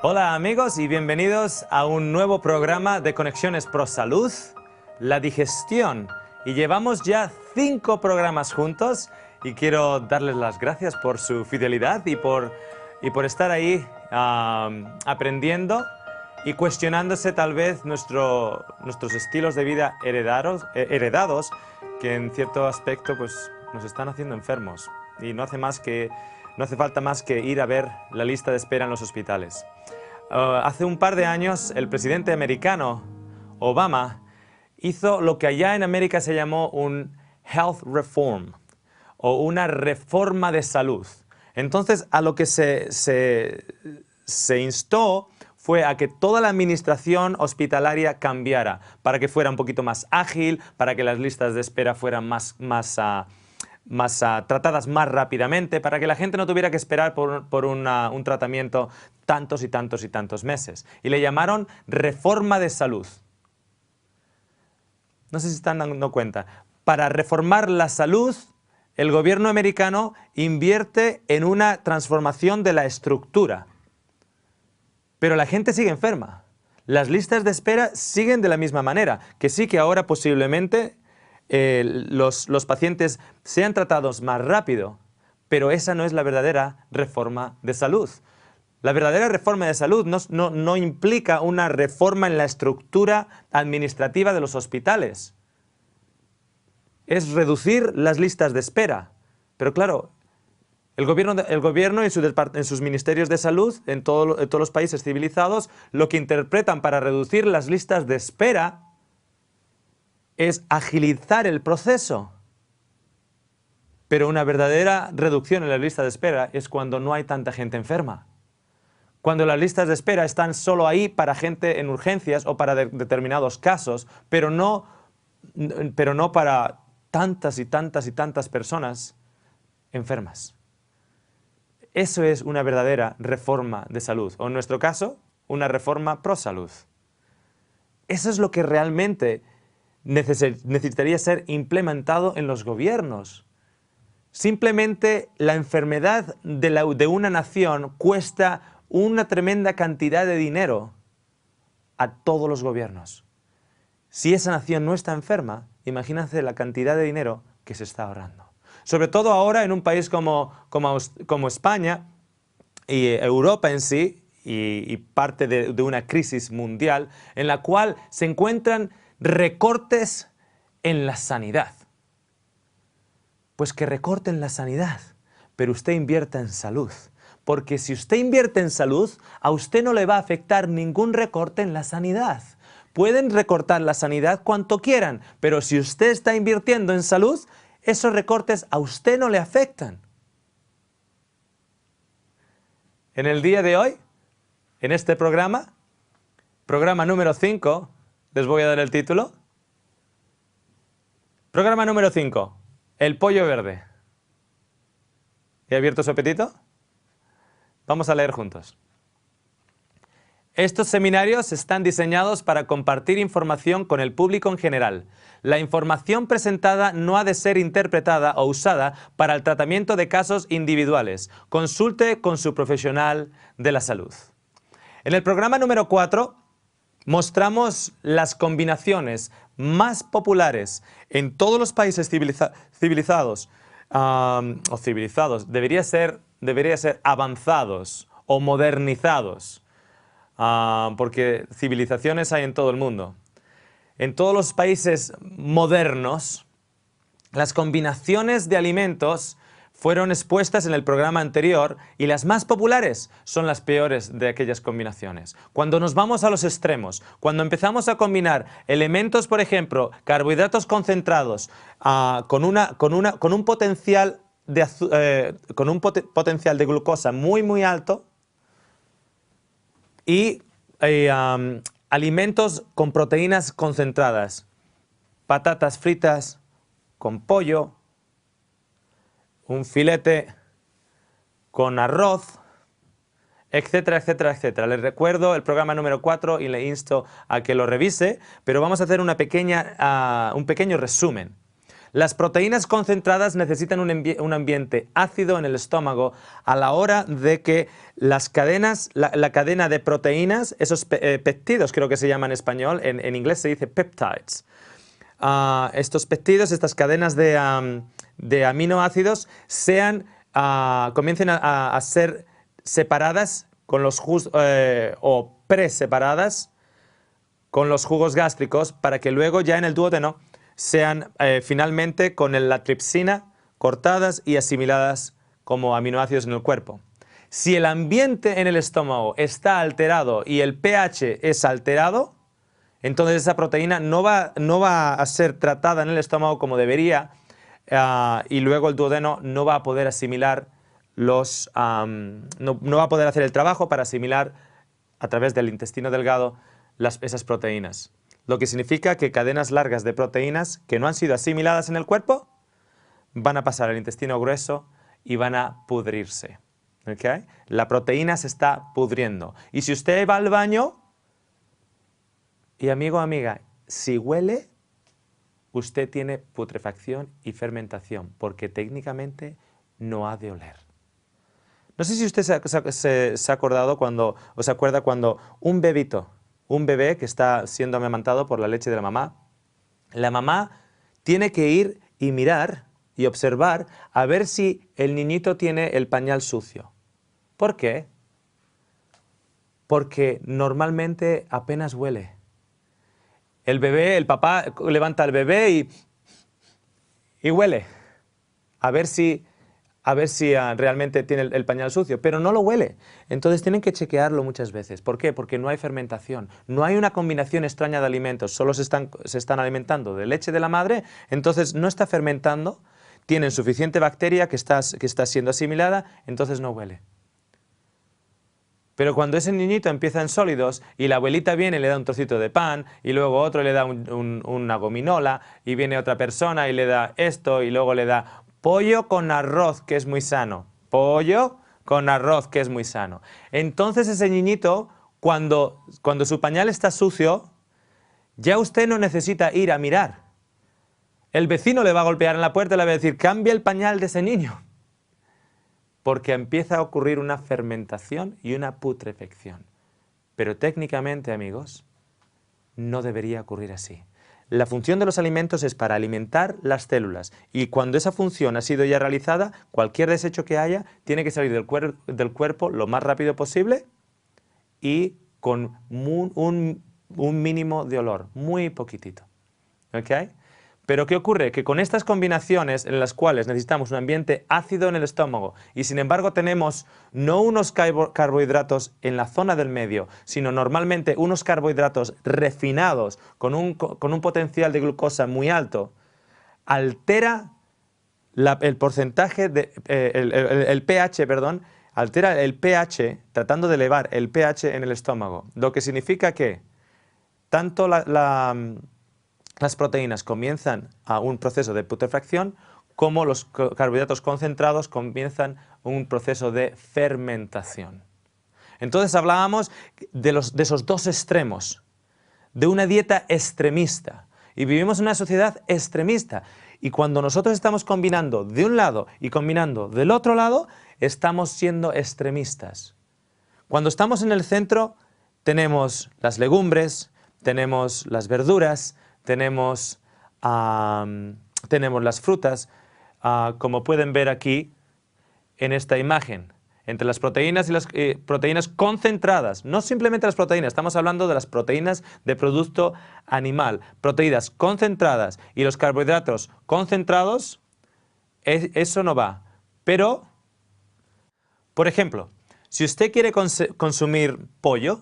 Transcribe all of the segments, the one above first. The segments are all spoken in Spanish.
Hola amigos y bienvenidos a un nuevo programa de Conexiones Pro Salud, la digestión. Y llevamos ya 5 programas juntos y quiero darles las gracias por su fidelidad y por estar ahí aprendiendo y cuestionándose tal vez nuestros estilos de vida heredados que en cierto aspecto pues, nos están haciendo enfermos. Y no hace falta más que ir a ver la lista de espera en los hospitales. Hace un par de años el presidente americano, Obama, hizo lo que allá en América se llamó un health reform o una reforma de salud. Entonces a lo que se instó fue a que toda la administración hospitalaria cambiara para que fuera un poquito más ágil, para que las listas de espera fueran tratadas más rápidamente, para que la gente no tuviera que esperar por un tratamiento tantos y tantos y tantos meses. Y le llamaron reforma de salud. No sé si están dando cuenta. Para reformar la salud, el gobierno americano invierte en una transformación de la estructura. Pero la gente sigue enferma. Las listas de espera siguen de la misma manera, que sí que ahora posiblemente los pacientes sean tratados más rápido, pero esa no es la verdadera reforma de salud. La verdadera reforma de salud no implica una reforma en la estructura administrativa de los hospitales. Es reducir las listas de espera. Pero claro, el gobierno en sus ministerios de salud, en todos los países civilizados, lo que interpretan para reducir las listas de espera es agilizar el proceso. Pero una verdadera reducción en la lista de espera es cuando no hay tanta gente enferma. Cuando las listas de espera están solo ahí para gente en urgencias o para determinados casos, pero no para tantas y tantas y tantas personas enfermas. Eso es una verdadera reforma de salud, o en nuestro caso, una reforma pro salud. Eso es lo que realmente necesitaría ser implementado en los gobiernos. Simplemente la enfermedad de una nación cuesta una tremenda cantidad de dinero a todos los gobiernos. Si esa nación no está enferma, imagínense la cantidad de dinero que se está ahorrando. Sobre todo ahora en un país como España y Europa en sí, y parte de una crisis mundial, en la cual se encuentran recortes en la sanidad. Pues que recorten la sanidad, pero usted invierta en salud. Porque si usted invierte en salud, a usted no le va a afectar ningún recorte en la sanidad. Pueden recortar la sanidad cuanto quieran, pero si usted está invirtiendo en salud, esos recortes a usted no le afectan. En el día de hoy, en este programa número 5, les voy a dar el título. Programa número 5, el pollo verde. ¿He abierto su apetito? Vamos a leer juntos. Estos seminarios están diseñados para compartir información con el público en general. La información presentada no ha de ser interpretada o usada para el tratamiento de casos individuales. Consulte con su profesional de la salud. En el programa número 4 mostramos las combinaciones más populares en todos los países civilizados, debería ser avanzados o modernizados. Porque civilizaciones hay en todo el mundo. En todos los países modernos, las combinaciones de alimentos fueron expuestas en el programa anterior y las más populares son las peores de aquellas combinaciones. Cuando nos vamos a los extremos, cuando empezamos a combinar elementos, por ejemplo, carbohidratos concentrados con un potencial de glucosa muy alto, y alimentos con proteínas concentradas, patatas fritas con pollo, un filete con arroz, etcétera, etcétera, etcétera. Les recuerdo el programa número 4 y le insto a que lo revise, pero vamos a hacer un pequeño resumen. Las proteínas concentradas necesitan un ambiente ácido en el estómago a la hora de que las cadenas, la cadena de proteínas, esos peptidos creo que se llama en español, en inglés se dice peptides. Estos peptidos, estas cadenas de aminoácidos comiencen a ser separadas con los o preseparadas con los jugos gástricos para que luego ya en el duodeno sean finalmente con la tripsina cortadas y asimiladas como aminoácidos en el cuerpo. Si el ambiente en el estómago está alterado y el pH es alterado, entonces esa proteína no va a ser tratada en el estómago como debería y luego el duodeno no va a poder asimilar no va a poder hacer el trabajo para asimilar a través del intestino delgado esas proteínas. Lo que significa que cadenas largas de proteínas que no han sido asimiladas en el cuerpo van a pasar al intestino grueso y van a pudrirse. ¿Okay? La proteína se está pudriendo. Y si usted va al baño, y amigo o amiga, si huele, usted tiene putrefacción y fermentación, porque técnicamente no ha de oler. No sé si usted se ha acordado o se acuerda cuando un bebé que está siendo amamantado por la leche de la mamá tiene que ir y mirar y observar a ver si el niñito tiene el pañal sucio. ¿Por qué? Porque normalmente apenas huele. El papá levanta al bebé y huele a ver si realmente tiene el pañal sucio, pero no lo huele. Entonces tienen que chequearlo muchas veces. ¿Por qué? Porque no hay fermentación, no hay una combinación extraña de alimentos, solo se están alimentando de leche de la madre, entonces no está fermentando, tienen suficiente bacteria que está siendo asimilada, entonces no huele. Pero cuando ese niñito empieza en sólidos y la abuelita viene y le da un trocito de pan y luego otro le da una gominola y viene otra persona y le da esto y luego le da pollo con arroz, que es muy sano. Pollo con arroz, que es muy sano. Entonces ese niñito, cuando su pañal está sucio, ya usted no necesita ir a mirar. El vecino le va a golpear en la puerta y le va a decir, cambia el pañal de ese niño. Porque empieza a ocurrir una fermentación y una putrefacción. Pero técnicamente, amigos, no debería ocurrir así. La función de los alimentos es para alimentar las células y cuando esa función ha sido ya realizada, cualquier desecho que haya tiene que salir del cuerpo lo más rápido posible y con un mínimo de olor, muy poquitito. ¿Okay? Pero ¿qué ocurre? Que con estas combinaciones en las cuales necesitamos un ambiente ácido en el estómago y sin embargo tenemos no unos carbohidratos en la zona del medio, sino normalmente unos carbohidratos refinados con un potencial de glucosa muy alto, altera el porcentaje el pH, altera el pH tratando de elevar el pH en el estómago, lo que significa que tanto las proteínas comienzan a un proceso de putrefacción como los carbohidratos concentrados comienzan un proceso de fermentación. Entonces hablábamos de esos dos extremos, de una dieta extremista. Y vivimos en una sociedad extremista. Y cuando nosotros estamos combinando de un lado y combinando del otro lado, estamos siendo extremistas. Cuando estamos en el centro, tenemos las legumbres, tenemos las verduras, tenemos las frutas, como pueden ver aquí en esta imagen, entre las proteínas y las proteínas concentradas, no simplemente las proteínas, estamos hablando de las proteínas de producto animal, proteínas concentradas y los carbohidratos concentrados, eso no va. Pero, por ejemplo, si usted quiere consumir pollo,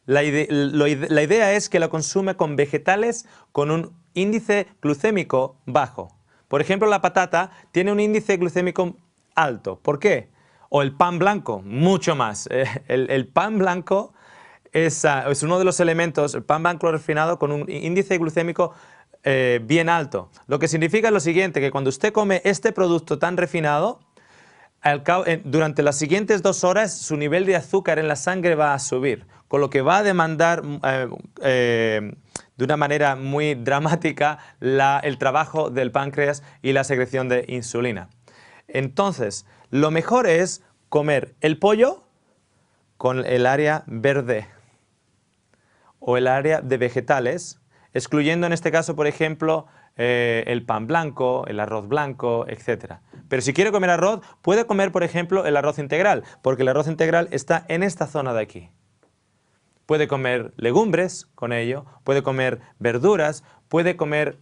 la idea es que lo consume con vegetales con un índice glucémico bajo. Por ejemplo, la patata tiene un índice glucémico alto. ¿Por qué? O el pan blanco, mucho más. El pan blanco es uno de los elementos, el pan blanco refinado con un índice glucémico bien alto. Lo que significa lo siguiente, que cuando usted come este producto tan refinado, durante las siguientes 2 horas su nivel de azúcar en la sangre va a subir, con lo que va a demandar de una manera muy dramática el trabajo del páncreas y la secreción de insulina. Entonces, lo mejor es comer el pollo con el área verde o el área de vegetales, excluyendo en este caso, por ejemplo, el pan blanco, el arroz blanco, etc. Pero si quiere comer arroz, puede comer, por ejemplo, el arroz integral, porque el arroz integral está en esta zona de aquí. Puede comer legumbres con ello, puede comer verduras, puede comer,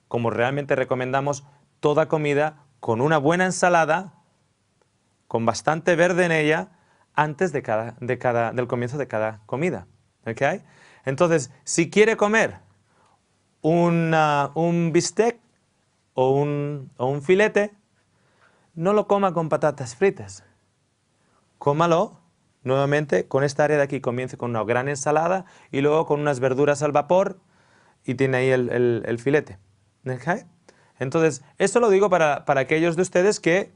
como realmente recomendamos, toda comida con una buena ensalada, con bastante verde en ella, antes del comienzo de cada comida. ¿Okay? Entonces, si quiere comer un bistec o un filete, no lo coma con patatas fritas. Cómalo nuevamente con esta área de aquí. Comience con una gran ensalada y luego con unas verduras al vapor y tiene ahí el filete. ¿Okay? Entonces, esto lo digo para aquellos de ustedes que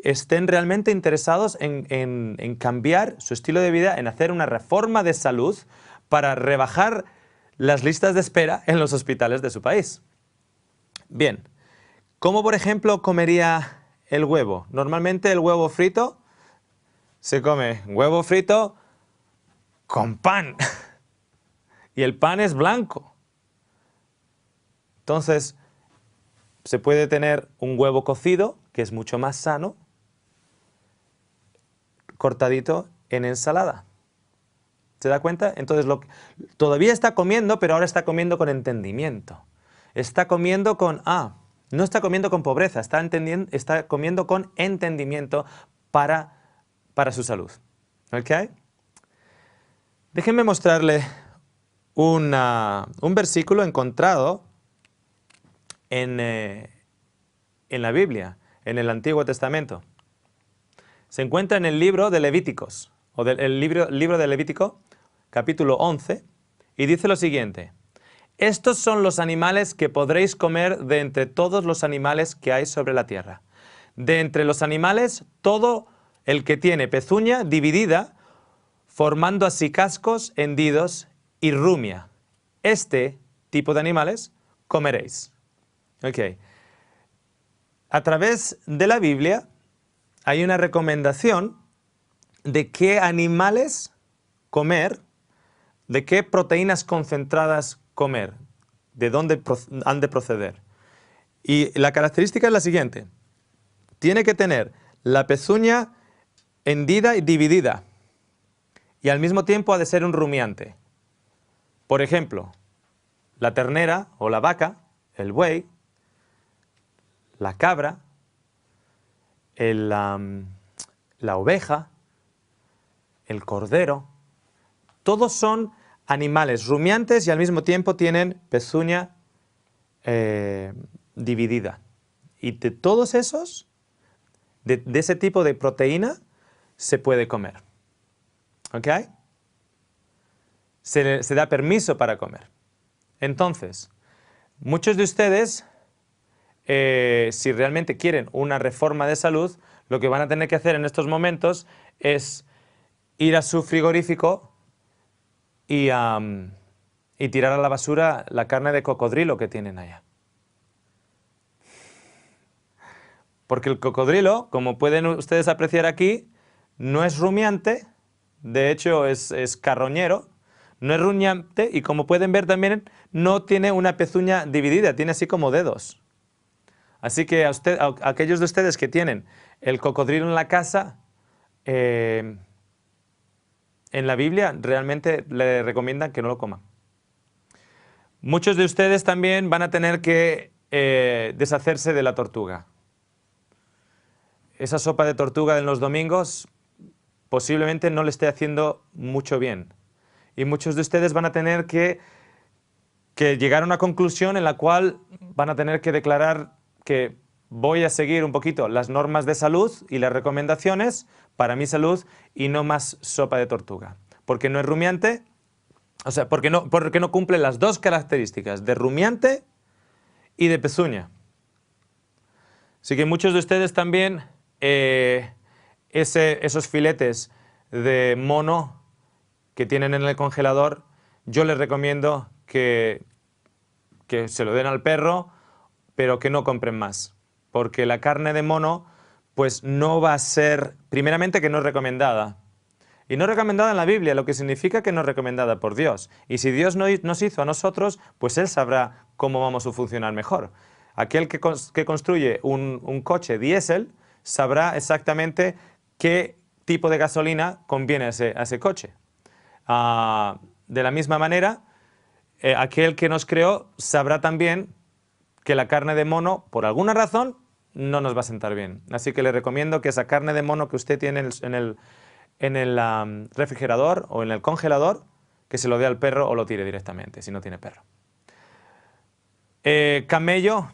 estén realmente interesados en cambiar su estilo de vida, en hacer una reforma de salud para rebajar las listas de espera en los hospitales de su país. Bien, ¿cómo por ejemplo comería el huevo? Normalmente el huevo frito se come huevo frito con pan y el pan es blanco. Entonces, se puede tener un huevo cocido, que es mucho más sano, cortadito en ensalada. ¿Se da cuenta? Entonces, todavía está comiendo, pero ahora está comiendo con entendimiento. Está comiendo con, no está comiendo con pobreza, está comiendo con entendimiento para su salud. ¿Ok? Déjenme mostrarle un versículo encontrado en la Biblia, en el Antiguo Testamento. Se encuentra en el libro de Levíticos, o el libro de Levítico, capítulo 11, y dice lo siguiente: estos son los animales que podréis comer de entre todos los animales que hay sobre la tierra. De entre los animales, todo el que tiene pezuña dividida, formando así cascos, hendidos y rumia. Este tipo de animales comeréis. Ok. A través de la Biblia hay una recomendación de qué animales comer, de qué proteínas concentradas comer, de dónde han de proceder. Y la característica es la siguiente: tiene que tener la pezuña hendida y dividida, y al mismo tiempo ha de ser un rumiante. Por ejemplo, la ternera o la vaca, el buey, la cabra, la oveja, el cordero, todos son animales rumiantes y al mismo tiempo tienen pezuña dividida. Y de todos esos, de ese tipo de proteína, se puede comer. ¿Ok? Se da permiso para comer. Entonces, muchos de ustedes, si realmente quieren una reforma de salud, lo que van a tener que hacer en estos momentos es ir a su frigorífico y tirar a la basura la carne de cocodrilo que tienen allá. Porque el cocodrilo, como pueden ustedes apreciar aquí, no es rumiante, de hecho es carroñero, no es rumiante y como pueden ver también no tiene una pezuña dividida, tiene así como dedos. Así que a aquellos de ustedes que tienen el cocodrilo en la casa, en la Biblia realmente le recomiendan que no lo coman. Muchos de ustedes también van a tener que deshacerse de la tortuga. Esa sopa de tortuga en los domingos posiblemente no le esté haciendo mucho bien. Y muchos de ustedes van a tener que llegar a una conclusión en la cual van a tener que declarar que voy a seguir un poquito las normas de salud y las recomendaciones para mi salud y no más sopa de tortuga. Porque no es rumiante, o sea, porque no cumple las dos características de rumiante y de pezuña. Así que muchos de ustedes también, esos filetes de mono que tienen en el congelador, yo les recomiendo que que se lo den al perro, pero que no compren más. Porque la carne de mono, pues no va a ser, primeramente que no es recomendada. Y no es recomendada en la Biblia, lo que significa que no es recomendada por Dios. Y si Dios nos hizo a nosotros, pues Él sabrá cómo vamos a funcionar mejor. Aquel que construye un coche diésel sabrá exactamente qué tipo de gasolina conviene a ese coche. De la misma manera, aquel que nos creó sabrá también que la carne de mono, por alguna razón, no nos va a sentar bien. Así que le recomiendo que esa carne de mono que usted tiene en el refrigerador o en el congelador, que se lo dé al perro o lo tire directamente, si no tiene perro. Camello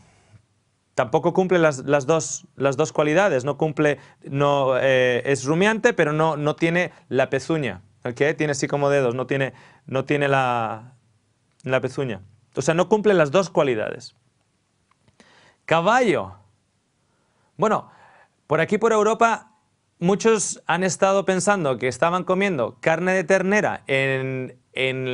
tampoco cumple las dos cualidades. No cumple, es rumiante, pero no tiene la pezuña. ¿Okay? Tiene así como dedos, no tiene la pezuña. O sea, no cumple las dos cualidades. Caballo. Bueno, por aquí por Europa muchos han estado pensando que estaban comiendo carne de ternera en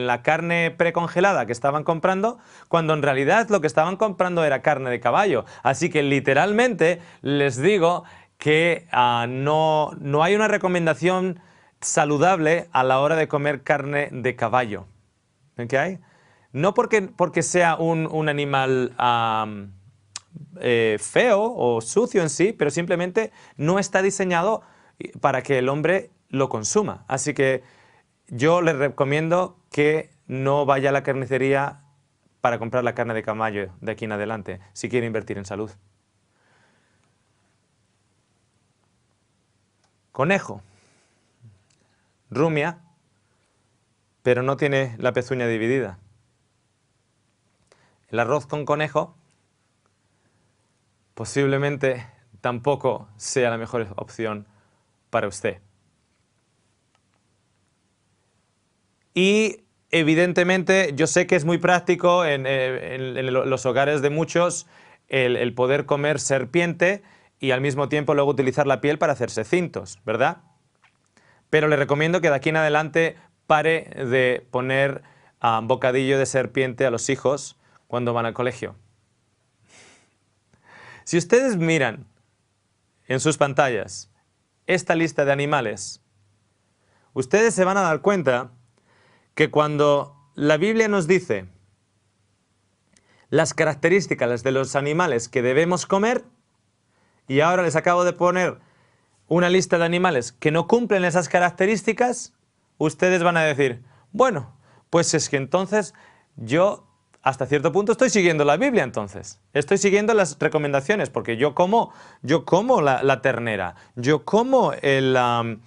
la carne precongelada que estaban comprando, cuando en realidad lo que estaban comprando era carne de caballo. Así que literalmente les digo que no hay una recomendación saludable a la hora de comer carne de caballo. ¿Okay? No porque sea un animal feo o sucio en sí, pero simplemente no está diseñado para que el hombre lo consuma. Así que yo les recomiendo que no vaya a la carnicería para comprar la carne de caballo de aquí en adelante, si quiere invertir en salud. Conejo. Rumia, pero no tiene la pezuña dividida. El arroz con conejo posiblemente tampoco sea la mejor opción para usted. Y evidentemente yo sé que es muy práctico en los hogares de muchos el poder comer serpiente y al mismo tiempo luego utilizar la piel para hacerse cintos, ¿verdad? Pero le recomiendo que de aquí en adelante pare de poner bocadillo de serpiente a los hijos cuando van al colegio. Si ustedes miran en sus pantallas esta lista de animales, ustedes se van a dar cuenta que cuando la Biblia nos dice las características de los animales que debemos comer, y ahora les acabo de poner una lista de animales que no cumplen esas características, ustedes van a decir, bueno, pues es que entonces yo hasta cierto punto estoy siguiendo la Biblia entonces. Estoy siguiendo las recomendaciones porque yo como la ternera, yo como el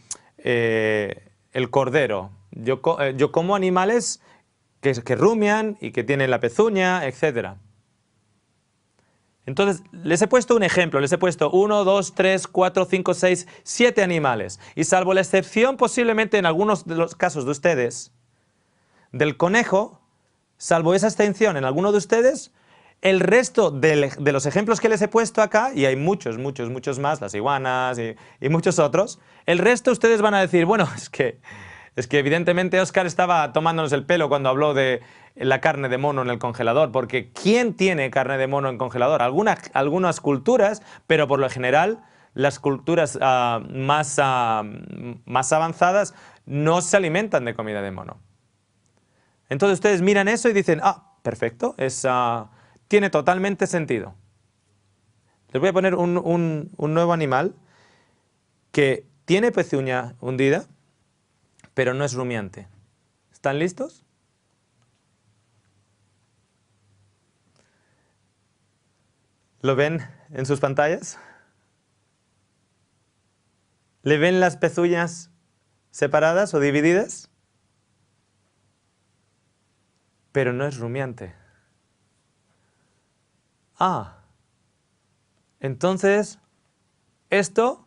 cordero, yo como animales que rumian y que tienen la pezuña, etc. Entonces, les he puesto un ejemplo, les he puesto 1, 2, 3, 4, 5, 6, 7 animales. Y salvo la excepción posiblemente en algunos de los casos de ustedes, del conejo, salvo esa excepción en alguno de ustedes, el resto de los ejemplos que les he puesto acá, y hay muchos más, las iguanas y muchos otros, el resto ustedes van a decir, bueno, es que evidentemente Óscar estaba tomándonos el pelo cuando habló de la carne de mono en el congelador, porque ¿quién tiene carne de mono en congelador? Algunas culturas, pero por lo general las culturas más avanzadas no se alimentan de comida de mono. Entonces ustedes miran eso y dicen, perfecto, tiene totalmente sentido. Les voy a poner un nuevo animal que tiene pezuña hundida, pero no es rumiante. ¿Están listos? ¿Lo ven en sus pantallas? ¿Le ven las pezuñas separadas o divididas? Pero no es rumiante. Entonces, esto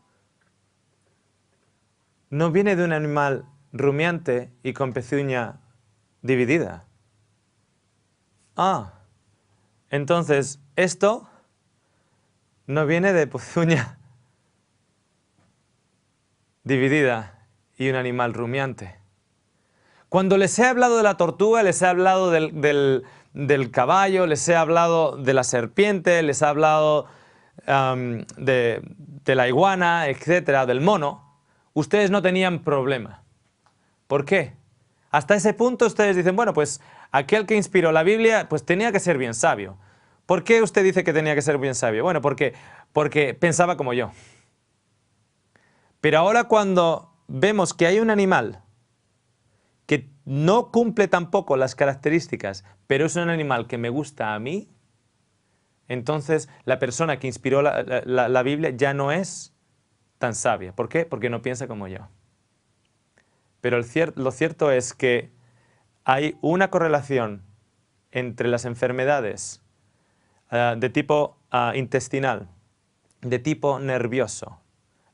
no viene de un animal rumiante y con pezuña dividida. Entonces, esto no viene de pezuña dividida y un animal rumiante. Cuando les he hablado de la tortuga, les he hablado del del caballo, les he hablado de la serpiente, les he hablado de la iguana, etcétera, del mono, ustedes no tenían problema. ¿Por qué? Hasta ese punto ustedes dicen, bueno, pues aquel que inspiró la Biblia, pues tenía que ser bien sabio. ¿Por qué usted dice que tenía que ser bien sabio? Bueno, porque pensaba como yo. Pero ahora cuando vemos que hay un animal que no cumple tampoco las características, pero es un animal que me gusta a mí, entonces la persona que inspiró la Biblia ya no es tan sabia. ¿Por qué? Porque no piensa como yo. Pero lo cierto es que hay una correlación entre las enfermedades de tipo intestinal, de tipo nervioso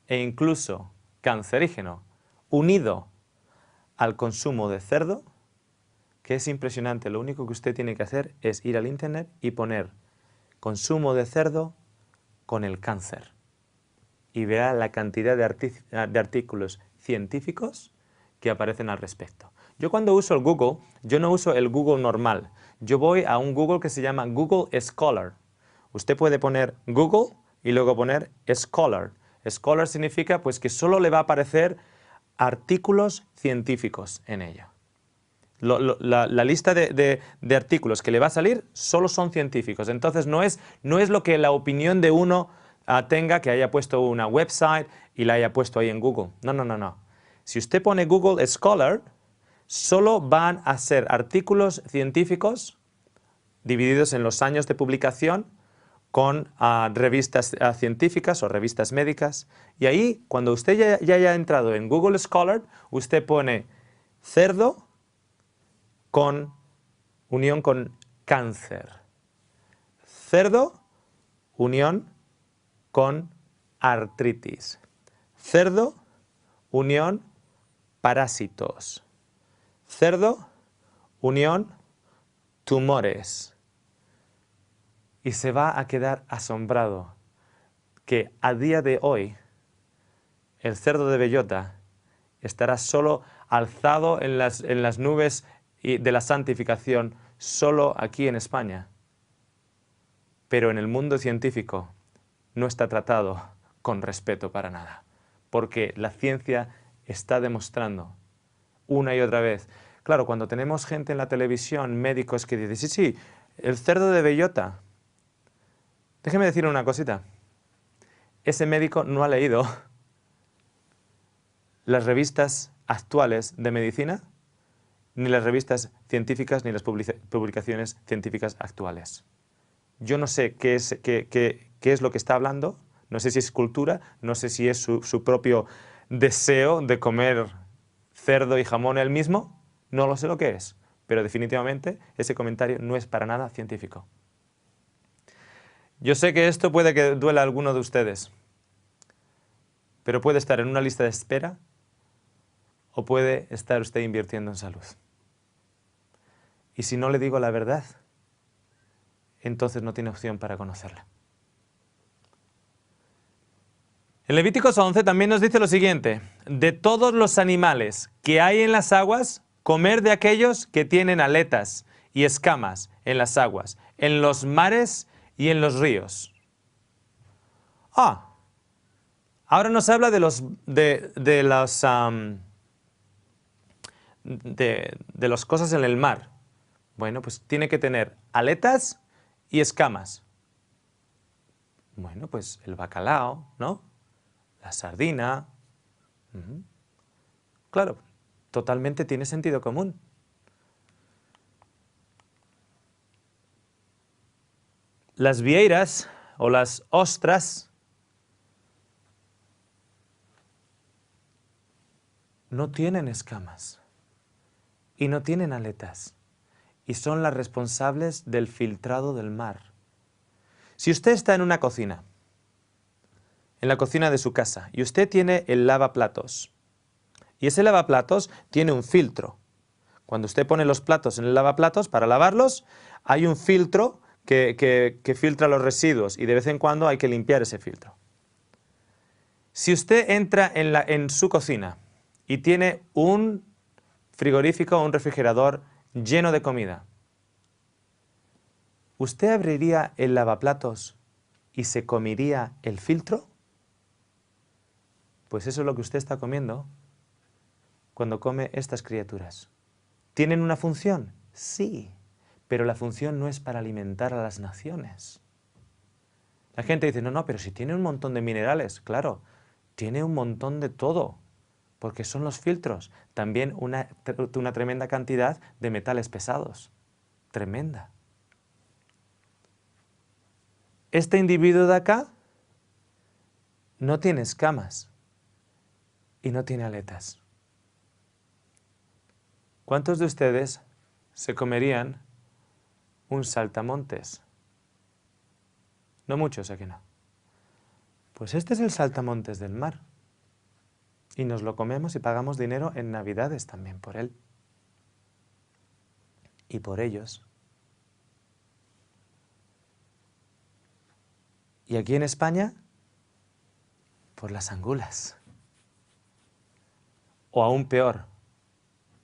e incluso cancerígeno, unido al consumo de cerdo, que es impresionante. Lo único que usted tiene que hacer es ir al internet y poner consumo de cerdo con el cáncer. Y verá la cantidad de artículos científicos que aparecen al respecto. Yo cuando uso el Google, yo no uso el Google normal. Yo voy a un Google que se llama Google Scholar. Usted puede poner Google y luego poner Scholar. Scholar significa pues que solo le va a aparecer artículos científicos en ella. La lista de artículos que le va a salir solo son científicos. Entonces no es lo que la opinión de uno tenga, que haya puesto una website y la haya puesto ahí en Google. No. Si usted pone Google Scholar, solo van a ser artículos científicos divididos en los años de publicación con revistas científicas o revistas médicas. Y ahí, cuando usted ya haya entrado en Google Scholar, usted pone cerdo unión con cáncer. Cerdo, unión con artritis. Cerdo, unión, parásitos. Cerdo, unión, tumores. Y se va a quedar asombrado que a día de hoy el cerdo de bellota estará solo alzado en las nubes de la santificación solo aquí en España. Pero en el mundo científico no está tratado con respeto para nada, porque la ciencia está demostrando una y otra vez. Claro, cuando tenemos gente en la televisión, médicos que dicen, sí, el cerdo de bellota. Déjeme decir una cosita. Ese médico no ha leído las revistas actuales de medicina, ni las revistas científicas, ni las publicaciones científicas actuales. Yo no sé qué es lo que está hablando, no sé si es cultura, no sé si es su propio deseo de comer cerdo y jamón él mismo, no lo sé lo que es, pero definitivamente ese comentario no es para nada científico. Yo sé que esto puede que duela a alguno de ustedes, pero puede estar en una lista de espera o puede estar usted invirtiendo en salud. Y si no le digo la verdad, entonces no tiene opción para conocerla. En Levíticos 11 también nos dice lo siguiente: de todos los animales que hay en las aguas, comer de aquellos que tienen aletas y escamas en las aguas, en los mares y en los ríos. Ahora nos habla de las cosas en el mar. Bueno, pues tiene que tener aletas y escamas. Bueno, pues el bacalao, ¿no? La sardina. Claro, totalmente tiene sentido común. Las vieiras o las ostras no tienen escamas y no tienen aletas y son las responsables del filtrado del mar. Si usted está en una cocina, en la cocina de su casa, y usted tiene el lavaplatos, y ese lavaplatos tiene un filtro. Cuando usted pone los platos en el lavaplatos para lavarlos, hay un filtro que filtra los residuos y de vez en cuando hay que limpiar ese filtro. Si usted entra en su cocina y tiene un frigorífico o un refrigerador lleno de comida, ¿usted abriría el lavaplatos y se comería el filtro? Pues eso es lo que usted está comiendo cuando come estas criaturas. ¿Tienen una función? Sí, pero la función no es para alimentar a las naciones. La gente dice, no, pero si tiene un montón de minerales, claro, tiene un montón de todo, porque son los filtros. También una tremenda cantidad de metales pesados, tremenda. Este individuo de acá no tiene escamas y no tiene aletas. ¿Cuántos de ustedes se comerían un saltamontes? No muchos, ¿a que no? Pues este es el saltamontes del mar. Y nos lo comemos y pagamos dinero en Navidades también por él. Y por ellos. Y aquí en España, por las angulas. O aún peor,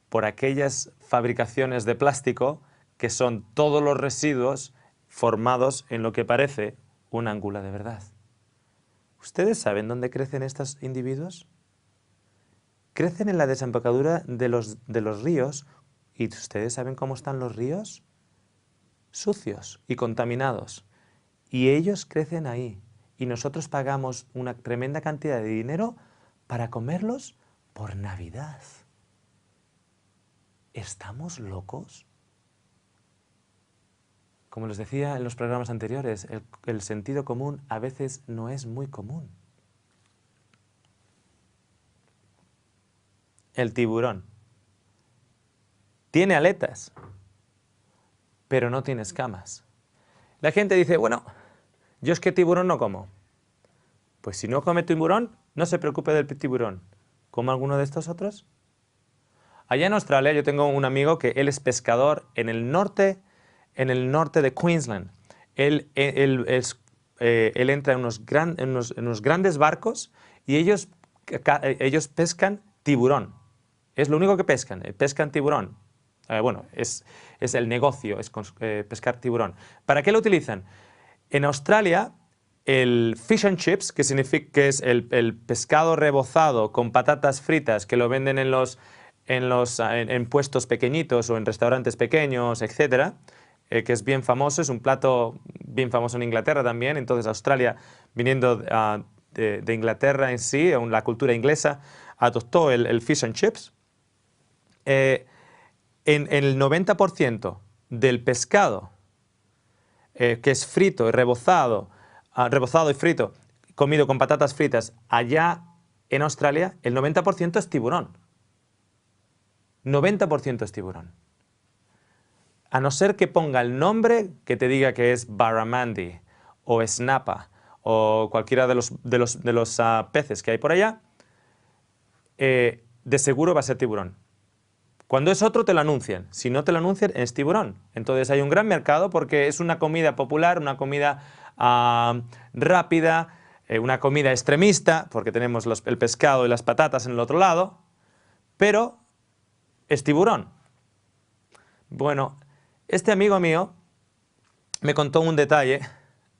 por aquellas fabricaciones de plástico que son todos los residuos formados en lo que parece una angula de verdad. ¿Ustedes saben dónde crecen estos individuos? Crecen en la desembocadura de los ríos. ¿Y ustedes saben cómo están los ríos? Sucios y contaminados. Y ellos crecen ahí. Y nosotros pagamos una tremenda cantidad de dinero para comerlos por Navidad. ¿Estamos locos? Como les decía en los programas anteriores, el sentido común a veces no es muy común. El tiburón tiene aletas, pero no tiene escamas. La gente dice, bueno, yo es que tiburón no como. Pues si no come tiburón, no se preocupe del tiburón. ¿Come alguno de estos otros? Allá en Australia yo tengo un amigo que él es pescador en el norte de Queensland. Él entra en unos grandes barcos y ellos pescan tiburón. Es lo único que pescan, pescan tiburón. Bueno, es el negocio, es pescar tiburón. ¿Para qué lo utilizan? En Australia, el fish and chips, que significa que es el pescado rebozado con patatas fritas que lo venden en puestos pequeñitos o en restaurantes pequeños, etcétera, que es bien famoso, es un plato bien famoso en Inglaterra también. Entonces Australia, viniendo de Inglaterra en sí, la cultura inglesa, adoptó el fish and chips. En el 90% del pescado que es frito y rebozado y frito, comido con patatas fritas, allá en Australia, el 90% es tiburón. 90% es tiburón. A no ser que ponga el nombre que te diga que es barramundi o snapper o cualquiera de los peces que hay por allá, de seguro va a ser tiburón. Cuando es otro te lo anuncian, si no te lo anuncian es tiburón. Entonces hay un gran mercado porque es una comida popular, una comida rápida, una comida extremista, porque tenemos el pescado y las patatas en el otro lado, pero es tiburón. Bueno, este amigo mío me contó un detalle,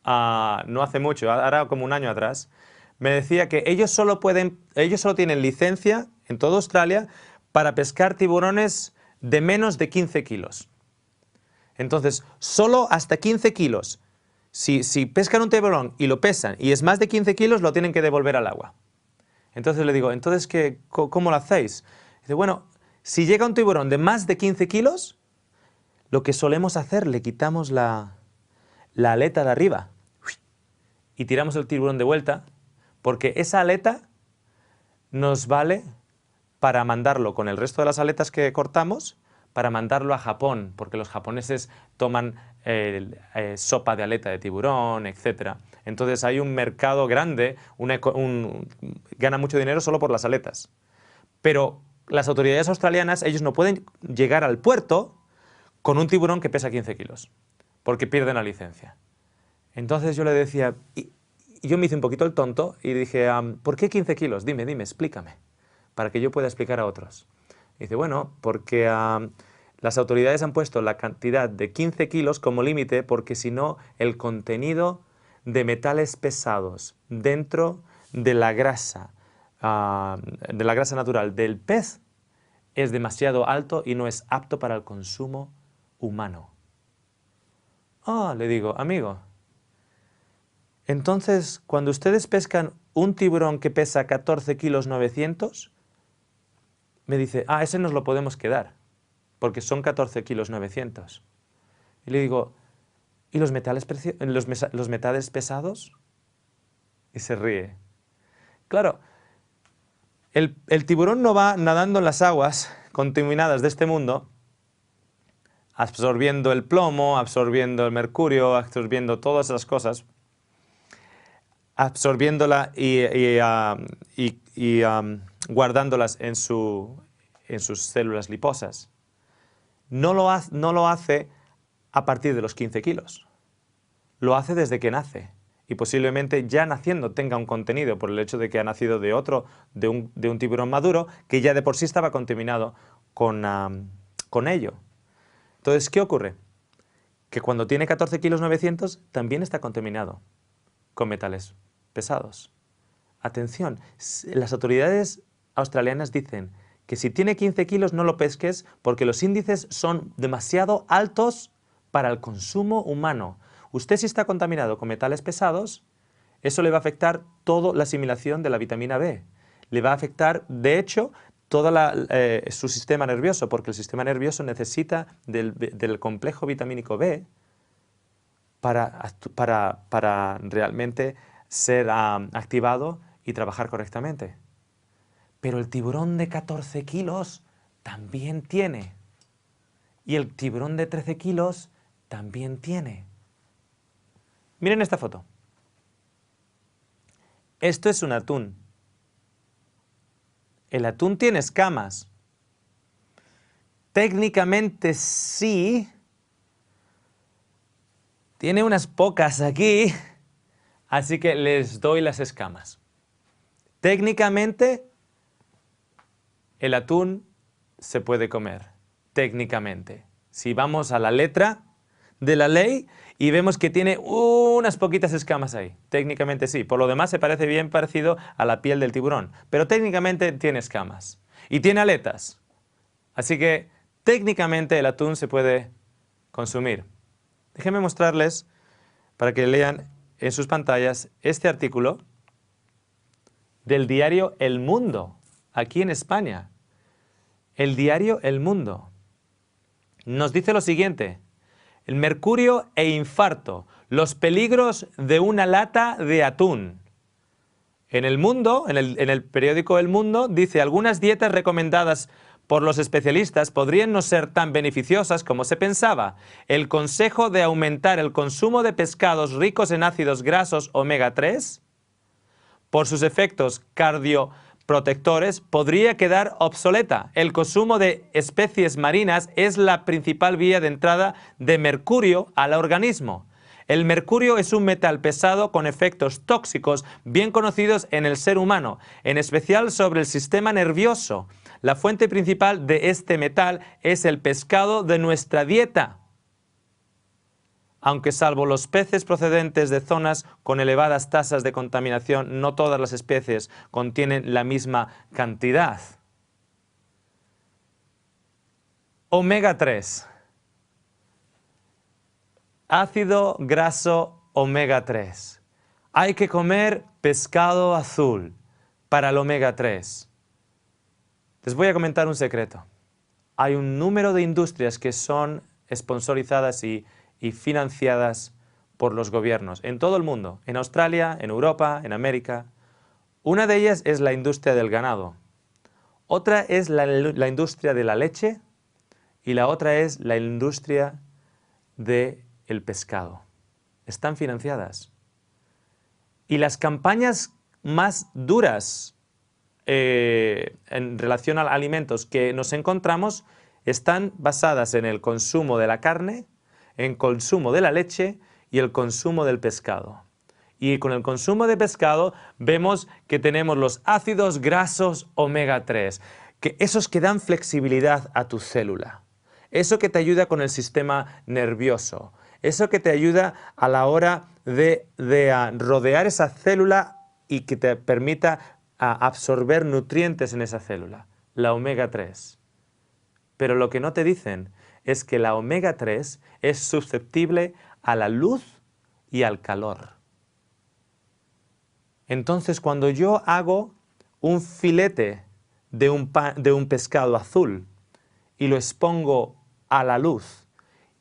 no hace mucho, ahora como un año atrás, me decía que ellos solo tienen licencia en toda Australia para pescar tiburones de menos de 15 kilos. Entonces, solo hasta 15 kilos. Si pescan un tiburón y lo pesan y es más de 15 kilos, lo tienen que devolver al agua. Entonces le digo, ¿entonces cómo lo hacéis? Dice, bueno, si llega un tiburón de más de 15 kilos, lo que solemos hacer, le quitamos la aleta de arriba y tiramos el tiburón de vuelta, porque esa aleta nos vale para mandarlo con el resto de las aletas que cortamos, para mandarlo a Japón, porque los japoneses toman sopa de aleta de tiburón, etc. Entonces hay un mercado grande, gana mucho dinero solo por las aletas. Pero las autoridades australianas, ellos no pueden llegar al puerto con un tiburón que pesa 15 kilos, porque pierden la licencia. Entonces yo le decía, y yo me hice un poquito el tonto y dije, ¿por qué 15 kilos? Dime, explícame, para que yo pueda explicar a otros. Y dice, bueno, porque Las autoridades han puesto la cantidad de 15 kilos como límite porque si no el contenido de metales pesados dentro de la grasa natural del pez es demasiado alto y no es apto para el consumo humano. Ah, le digo, amigo, entonces cuando ustedes pescan un tiburón que pesa 14 kilos 900, me dice, ese nos lo podemos quedar, porque son 14 kilos 900. Y le digo, ¿y los metales pesados? Y se ríe. Claro, el tiburón no va nadando en las aguas contaminadas de este mundo, absorbiendo el plomo, absorbiendo el mercurio, absorbiendo todas esas cosas, absorbiéndola y guardándolas en sus células liposas. No lo hace a partir de los 15 kilos. Lo hace desde que nace. Y posiblemente ya naciendo tenga un contenido por el hecho de que ha nacido de un tiburón maduro que ya de por sí estaba contaminado con ello. Entonces, ¿qué ocurre? Que cuando tiene 14 kilos 900 también está contaminado con metales pesados. Atención, las autoridades australianas dicen que si tiene 15 kilos no lo pesques porque los índices son demasiado altos para el consumo humano. Usted si está contaminado con metales pesados, eso le va a afectar toda la asimilación de la vitamina B. Le va a afectar, de hecho, todo su sistema nervioso, porque el sistema nervioso necesita del complejo vitamínico B para realmente ser activado y trabajar correctamente. Pero el tiburón de 14 kilos también tiene. Y el tiburón de 13 kilos también tiene. Miren esta foto. Esto es un atún. El atún tiene escamas. Técnicamente sí. Tiene unas pocas aquí. Así que les doy las escamas. Técnicamente, el atún se puede comer. Técnicamente. Si vamos a la letra de la ley y vemos que tiene unas poquitas escamas ahí. Técnicamente sí. Por lo demás se parece bien parecido a la piel del tiburón. Pero técnicamente tiene escamas. Y tiene aletas. Así que técnicamente el atún se puede consumir. Déjenme mostrarles, para que lean en sus pantallas, este artículo del diario El Mundo, aquí en España. El diario El Mundo nos dice lo siguiente: el mercurio e infarto, los peligros de una lata de atún. En El Mundo, en el periódico El Mundo, dice: algunas dietas recomendadas por los especialistas podrían no ser tan beneficiosas como se pensaba. El consejo de aumentar el consumo de pescados ricos en ácidos grasos omega 3 por sus efectos cardioprotectores podría quedar obsoleta. El consumo de especies marinas es la principal vía de entrada de mercurio al organismo. El mercurio es un metal pesado con efectos tóxicos bien conocidos en el ser humano, en especial sobre el sistema nervioso. La fuente principal de este metal es el pescado de nuestra dieta. Aunque salvo los peces procedentes de zonas con elevadas tasas de contaminación, no todas las especies contienen la misma cantidad. Omega 3. Ácido graso omega 3. Hay que comer pescado azul para el omega 3. Les voy a comentar un secreto. Hay un número de industrias que son sponsorizadas y financiadas por los gobiernos en todo el mundo, en Australia, en Europa, en América. Una de ellas es la industria del ganado. Otra es la industria de la leche y la otra es la industria del pescado. Están financiadas. Y las campañas más duras en relación a alimentos que nos encontramos están basadas en el consumo de la carne, en el consumo de la leche y el consumo del pescado. Y con el consumo de pescado vemos que tenemos los ácidos grasos omega 3, que esos que dan flexibilidad a tu célula. eso que te ayuda con el sistema nervioso, eso que te ayuda a la hora de rodear esa célula y que te permita absorber nutrientes en esa célula, la omega 3. Pero lo que no te dicen es que la omega 3 es susceptible a la luz y al calor. Entonces, cuando yo hago un filete de un pescado azul y lo expongo a la luz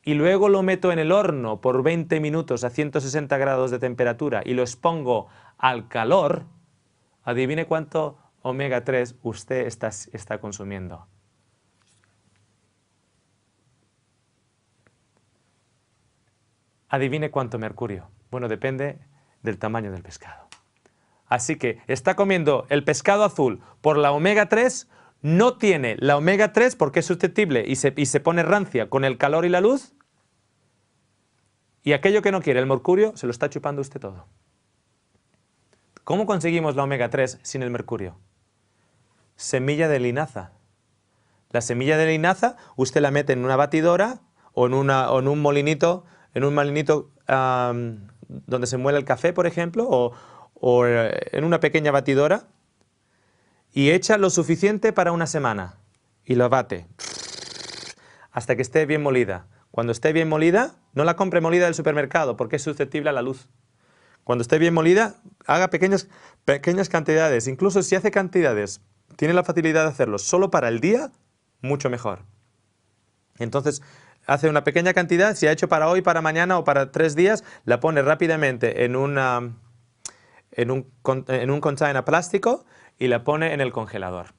y luego lo meto en el horno por 20 minutos a 160 grados de temperatura y lo expongo al calor, adivine cuánto omega 3 usted está consumiendo. Adivine cuánto mercurio. Bueno, depende del tamaño del pescado. Así que está comiendo el pescado azul por la omega 3, no tiene la omega 3 porque es susceptible y se pone rancia con el calor y la luz, y aquello que no quiere, el mercurio, se lo está chupando usted todo. ¿Cómo conseguimos la omega 3 sin el mercurio? Semilla de linaza. La semilla de linaza usted la mete en una batidora o en un molinito, donde se muele el café, por ejemplo, o en una pequeña batidora, y echa lo suficiente para una semana y lo bate hasta que esté bien molida. Cuando esté bien molida, no la compre molida del supermercado porque es susceptible a la luz. Cuando esté bien molida, haga pequeñas cantidades. Incluso si hace cantidades, tiene la facilidad de hacerlo solo para el día, mucho mejor. Entonces, hace una pequeña cantidad, si ha hecho para hoy, para mañana o para 3 días, la pone rápidamente en un container plástico y la pone en el congelador.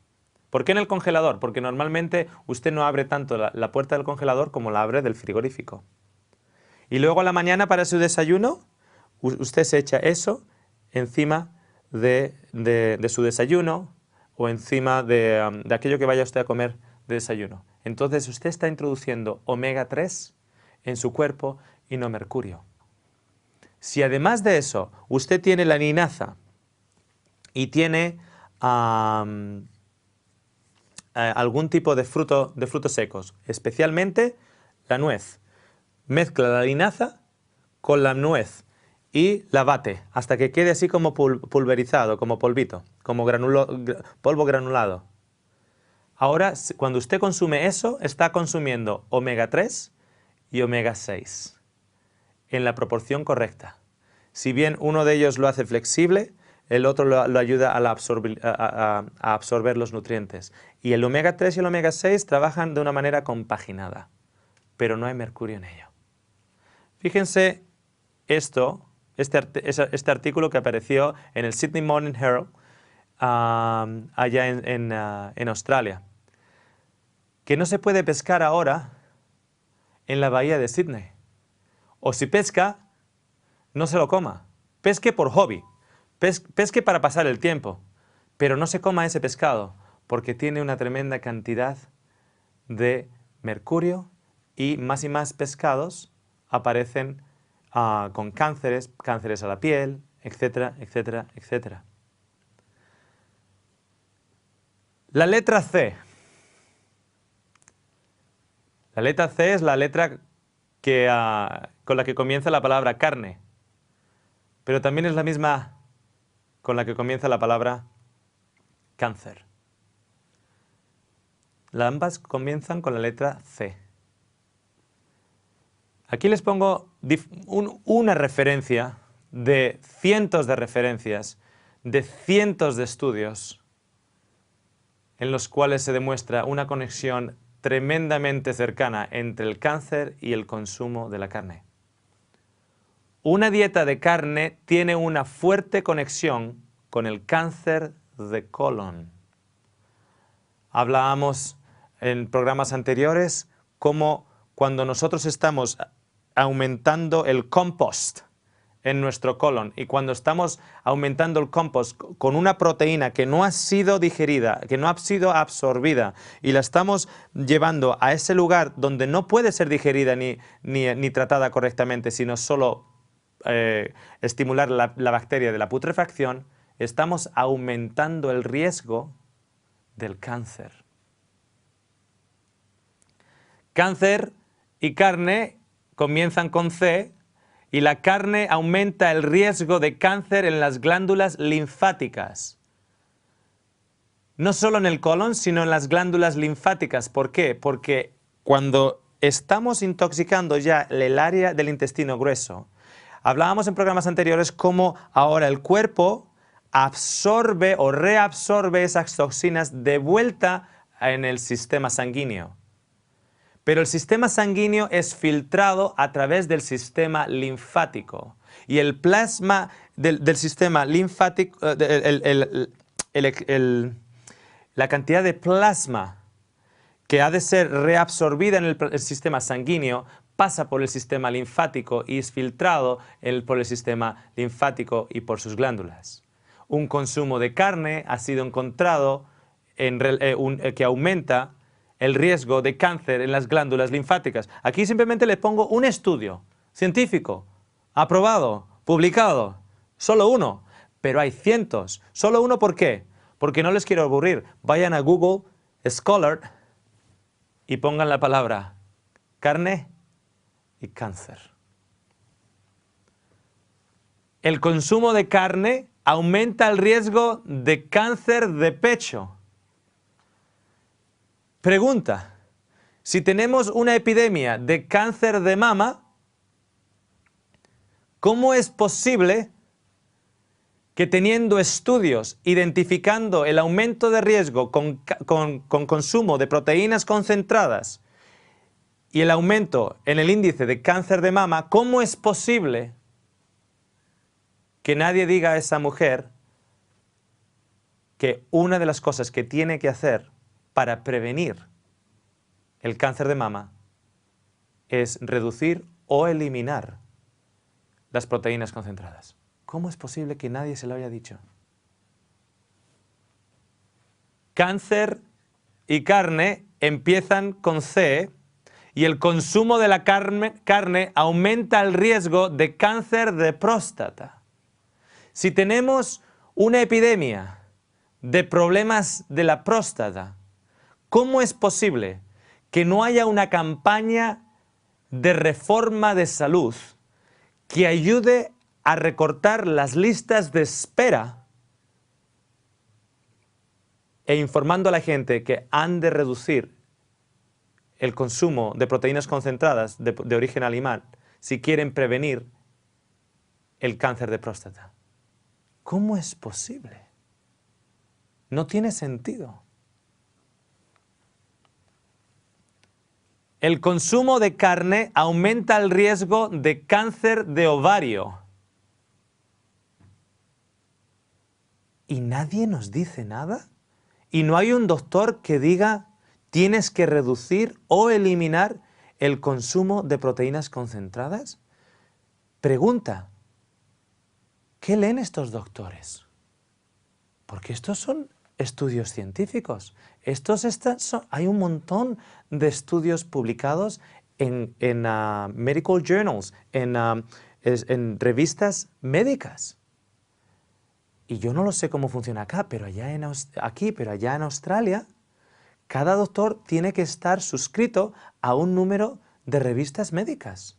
¿Por qué en el congelador? Porque normalmente usted no abre tanto la puerta del congelador como la abre del frigorífico. Y luego a la mañana para su desayuno, usted se echa eso encima de su desayuno o encima de aquello que vaya usted a comer de desayuno. Entonces usted está introduciendo omega 3 en su cuerpo y no mercurio. Si además de eso usted tiene la linaza y tiene algún tipo de frutos secos, especialmente la nuez, mezcla la linaza con la nuez y la bate hasta que quede así como pulverizado, como polvito, como polvo granulado. Ahora, cuando usted consume eso, está consumiendo omega 3 y omega 6 en la proporción correcta. Si bien uno de ellos lo hace flexible, el otro lo ayuda a absorber los nutrientes. Y el omega 3 y el omega 6 trabajan de una manera compaginada, pero no hay mercurio en ello. Fíjense este artículo que apareció en el Sydney Morning Herald allá en Australia, que no se puede pescar ahora en la bahía de Sydney. O si pesca, no se lo coma. Pesque por hobby, pesque para pasar el tiempo, pero no se coma ese pescado porque tiene una tremenda cantidad de mercurio y más pescados aparecen con cánceres a la piel, etcétera, etcétera, etcétera. La letra C. La letra C es la letra con la que comienza la palabra carne, pero también es la misma con la que comienza la palabra cáncer. Ambas comienzan con la letra C. Aquí les pongo una referencia de cientos de referencias, de cientos de estudios en los cuales se demuestra una conexión tremendamente cercana entre el cáncer y el consumo de la carne. Una dieta de carne tiene una fuerte conexión con el cáncer de colon. Hablábamos en programas anteriores cómo cuando nosotros estamos aumentando el compost en nuestro colon y cuando estamos aumentando el compost con una proteína que no ha sido digerida, que no ha sido absorbida y la estamos llevando a ese lugar donde no puede ser digerida ni tratada correctamente, sino solo estimular la bacteria de la putrefacción, estamos aumentando el riesgo del cáncer. Cáncer y carne comienzan con C y la carne aumenta el riesgo de cáncer en las glándulas linfáticas. No solo en el colon, sino en las glándulas linfáticas. ¿Por qué? Porque cuando estamos intoxicando ya el área del intestino grueso, hablábamos en programas anteriores cómo ahora el cuerpo absorbe o reabsorbe esas toxinas de vuelta en el sistema sanguíneo. Pero el sistema sanguíneo es filtrado a través del sistema linfático. Y el plasma del sistema linfático, la cantidad de plasma que ha de ser reabsorbida en el sistema sanguíneo pasa por el sistema linfático y es filtrado por el sistema linfático y por sus glándulas. Un consumo de carne ha sido encontrado que aumenta el riesgo de cáncer en las glándulas linfáticas. Aquí simplemente le pongo un estudio científico, aprobado, publicado, solo uno, pero hay cientos. ¿Solo uno por qué? Porque no les quiero aburrir. Vayan a Google Scholar y pongan la palabra carne y cáncer. El consumo de carne aumenta el riesgo de cáncer de pecho. Pregunta, si tenemos una epidemia de cáncer de mama, ¿cómo es posible que teniendo estudios identificando el aumento de riesgo con consumo de proteínas concentradas y el aumento en el índice de cáncer de mama, cómo es posible que nadie diga a esa mujer que una de las cosas que tiene que hacer para prevenir el cáncer de mama es reducir o eliminar las proteínas concentradas? ¿Cómo es posible que nadie se lo haya dicho? Cáncer y carne empiezan con C y el consumo de la carne aumenta el riesgo de cáncer de próstata. Si tenemos una epidemia de problemas de la próstata, ¿cómo es posible que no haya una campaña de reforma de salud que ayude a recortar las listas de espera e informando a la gente que han de reducir el consumo de proteínas concentradas de origen animal si quieren prevenir el cáncer de próstata? ¿Cómo es posible? No tiene sentido. El consumo de carne aumenta el riesgo de cáncer de ovario. ¿Y nadie nos dice nada? ¿Y no hay un doctor que diga tienes que reducir o eliminar el consumo de proteínas concentradas? Pregunta, ¿qué leen estos doctores? Porque estos son estudios científicos. Hay un montón de estudios publicados en medical journals, en revistas médicas. Y yo no lo sé cómo funciona acá, pero allá en Australia, cada doctor tiene que estar suscrito a un número de revistas médicas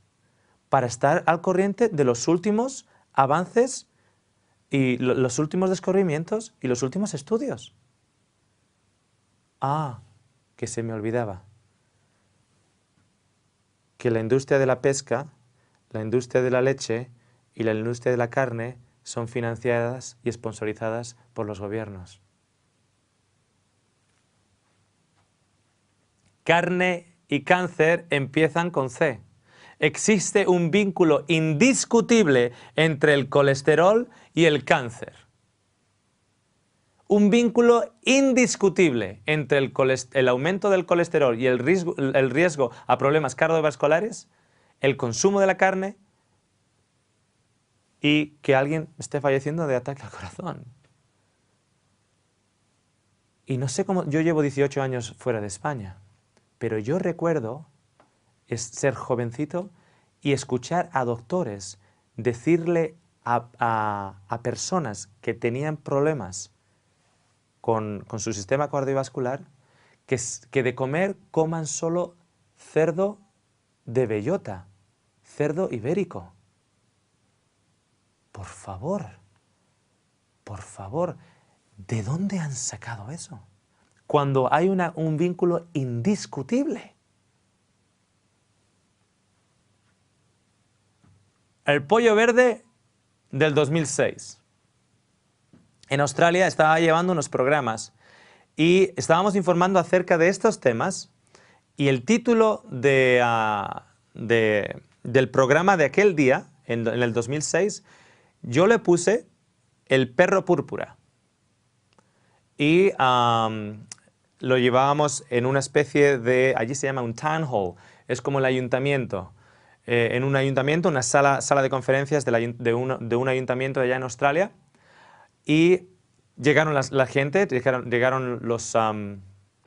para estar al corriente de los últimos avances y los últimos descubrimientos y los últimos estudios. Ah, que se me olvidaba. Que la industria de la pesca, la industria de la leche y la industria de la carne son financiadas y sponsorizadas por los gobiernos. Carne y cáncer empiezan con C. Existe un vínculo indiscutible entre el colesterol y el cáncer. Un vínculo indiscutible entre el aumento del colesterol y el riesgo a problemas cardiovasculares, el consumo de la carne y que alguien esté falleciendo de ataque al corazón. Y no sé cómo, yo llevo 18 años fuera de España, pero yo recuerdo ser jovencito y escuchar a doctores decirle a personas que tenían problemas con su sistema cardiovascular que de comer coman solo cerdo de bellota, cerdo ibérico. Por favor, ¿de dónde han sacado eso? Cuando hay un vínculo indiscutible. El pollo verde del 2006. En Australia estaba llevando unos programas y estábamos informando acerca de estos temas y el título del programa de aquel día, en el 2006, yo le puse El perro púrpura. Y lo llevábamos en una especie de, allí se llama un town hall, es como el ayuntamiento. En un ayuntamiento, una sala de conferencias de un ayuntamiento allá en Australia, y llegaron la gente, llegaron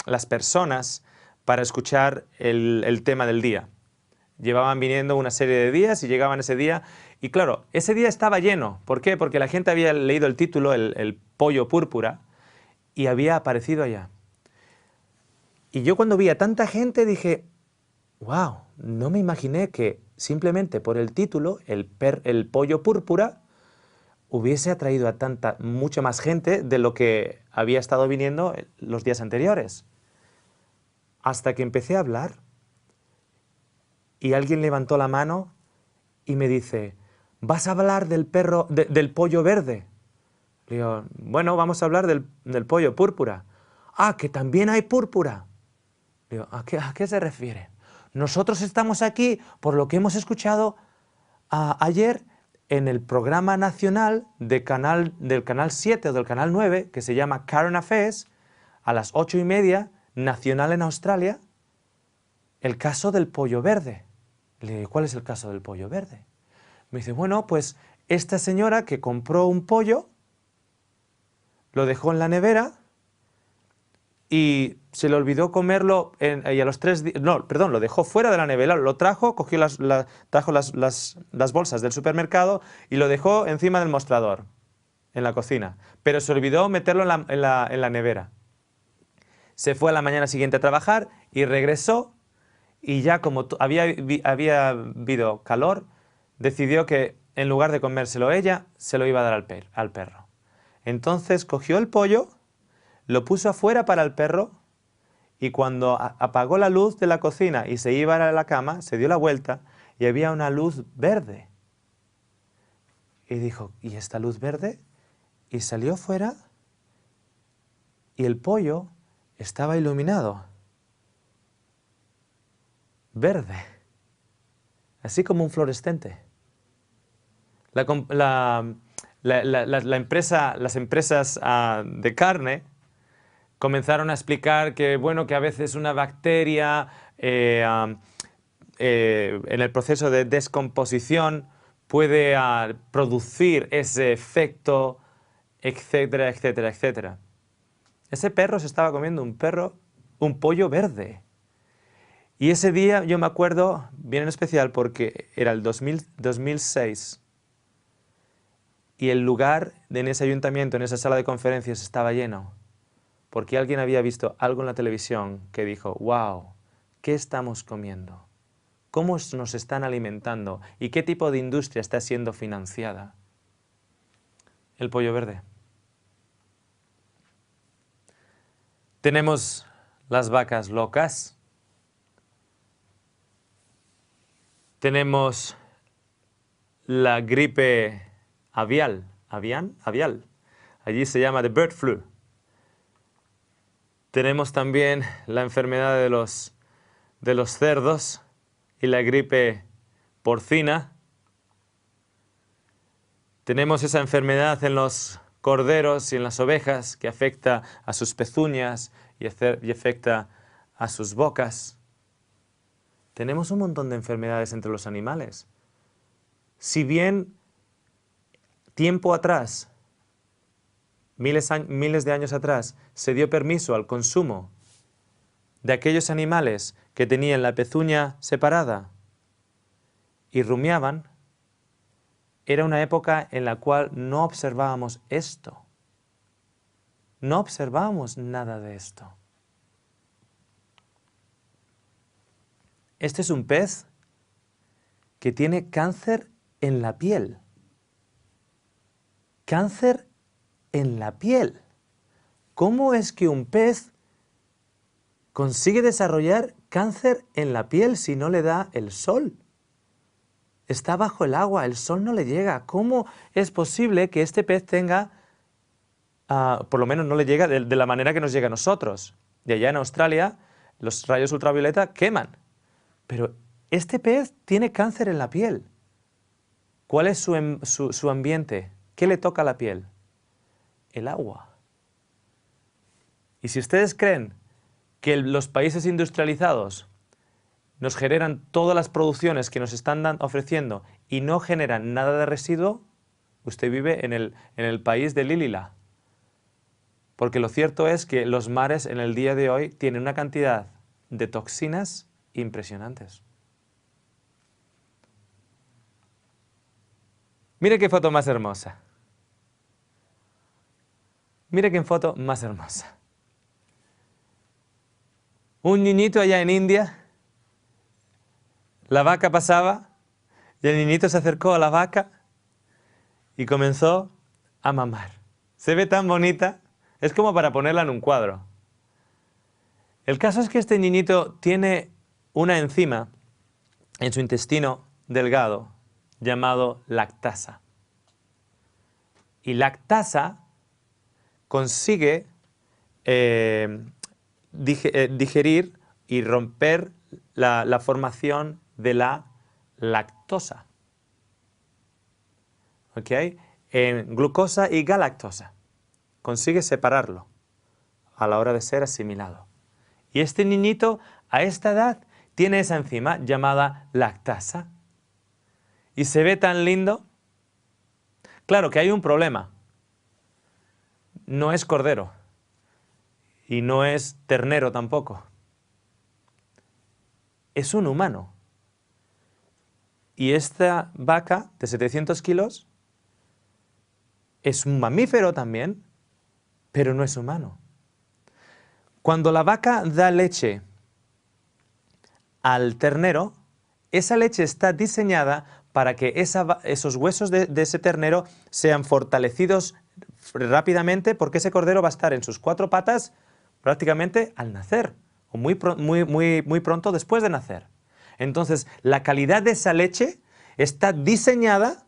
las personas para escuchar el tema del día. Llevaban viniendo una serie de días y llegaban ese día, y claro, ese día estaba lleno. ¿Por qué? Porque la gente había leído el título, el pollo púrpura, y había aparecido allá. Y yo cuando vi a tanta gente dije, wow, no me imaginé que simplemente por el título, el pollo púrpura, hubiese atraído a mucha más gente de lo que había estado viniendo los días anteriores. Hasta que empecé a hablar y alguien levantó la mano y me dice, ¿vas a hablar del pollo verde? Le digo, bueno, vamos a hablar del pollo púrpura. Ah, que también hay púrpura. Le digo, ¿a qué se refiere? Nosotros estamos aquí por lo que hemos escuchado ayer en el programa nacional del canal 7 o del canal 9, que se llama Current Affairs, a las 8:30, nacional en Australia, el caso del pollo verde. Le digo, ¿cuál es el caso del pollo verde? Me dice, bueno, pues esta señora que compró un pollo, lo dejó en la nevera y se le olvidó comerlo y a los 3 días... No, perdón, lo dejó fuera de la nevera, lo trajo, cogió trajo las bolsas del supermercado y lo dejó encima del mostrador, en la cocina. Pero se olvidó meterlo en la nevera. Se fue a la mañana siguiente a trabajar y regresó y ya como había habido calor, decidió que en lugar de comérselo ella, se lo iba a dar al perro. Entonces cogió el pollo, lo puso afuera para el perro y cuando apagó la luz de la cocina y se iba a la cama, se dio la vuelta y había una luz verde. Y dijo, ¿y esta luz verde? Y salió fuera y el pollo estaba iluminado. Verde. Así como un fluorescente. Las empresas de carne comenzaron a explicar que, bueno, que a veces una bacteria en el proceso de descomposición puede producir ese efecto, etcétera, etcétera, etcétera. Ese perro se estaba comiendo un pollo verde. Y ese día yo me acuerdo bien en especial porque era el 2006 y el lugar en ese ayuntamiento, en esa sala de conferencias estaba lleno. Porque alguien había visto algo en la televisión que dijo, wow, ¿qué estamos comiendo? ¿Cómo nos están alimentando? ¿Y qué tipo de industria está siendo financiada? El pollo verde. Tenemos las vacas locas. Tenemos la gripe avial. Avial. Allí se llama the bird flu. Tenemos también la enfermedad de los cerdos y la gripe porcina. Tenemos esa enfermedad en los corderos y en las ovejas que afecta a sus pezuñas y afecta a sus bocas. Tenemos un montón de enfermedades entre los animales. Si bien tiempo atrás, miles de años atrás, se dio permiso al consumo de aquellos animales que tenían la pezuña separada y rumiaban, era una época en la cual no observábamos esto. No observábamos nada de esto. Este es un pez que tiene cáncer en la piel. Cáncer en la piel. ¿Cómo es que un pez consigue desarrollar cáncer en la piel si no le da el sol? Está bajo el agua, el sol no le llega. ¿Cómo es posible que este pez tenga, por lo menos no le llega de la manera que nos llega a nosotros? De allá en Australia, los rayos ultravioleta queman. Pero este pez tiene cáncer en la piel. ¿Cuál es su ambiente? ¿Qué le toca a la piel? El agua. Y si ustedes creen que los países industrializados nos generan todas las producciones que nos están ofreciendo y no generan nada de residuo, usted vive en el país de Lilila. Porque lo cierto es que los mares en el día de hoy tienen una cantidad de toxinas impresionantes. Mire qué foto más hermosa. Mire qué foto más hermosa. Un niñito allá en India, la vaca pasaba y el niñito se acercó a la vaca y comenzó a mamar. Se ve tan bonita, es como para ponerla en un cuadro. El caso es que este niñito tiene una enzima en su intestino delgado llamado lactasa. Y lactasa consigue digerir y romper la formación de la lactosa. ¿Ok? En glucosa y galactosa. Consigue separarlo a la hora de ser asimilado. Y este niñito a esta edad tiene esa enzima llamada lactasa. Y se ve tan lindo. Claro que hay un problema. No es cordero. Y no es ternero tampoco. Es un humano. Y esta vaca de 700 kilos es un mamífero también, pero no es humano. Cuando la vaca da leche al ternero, esa leche está diseñada para que esos huesos de ese ternero sean fortalecidos rápidamente, porque ese cordero va a estar en sus 4 patas prácticamente al nacer, o muy pronto después de nacer. Entonces, la calidad de esa leche está diseñada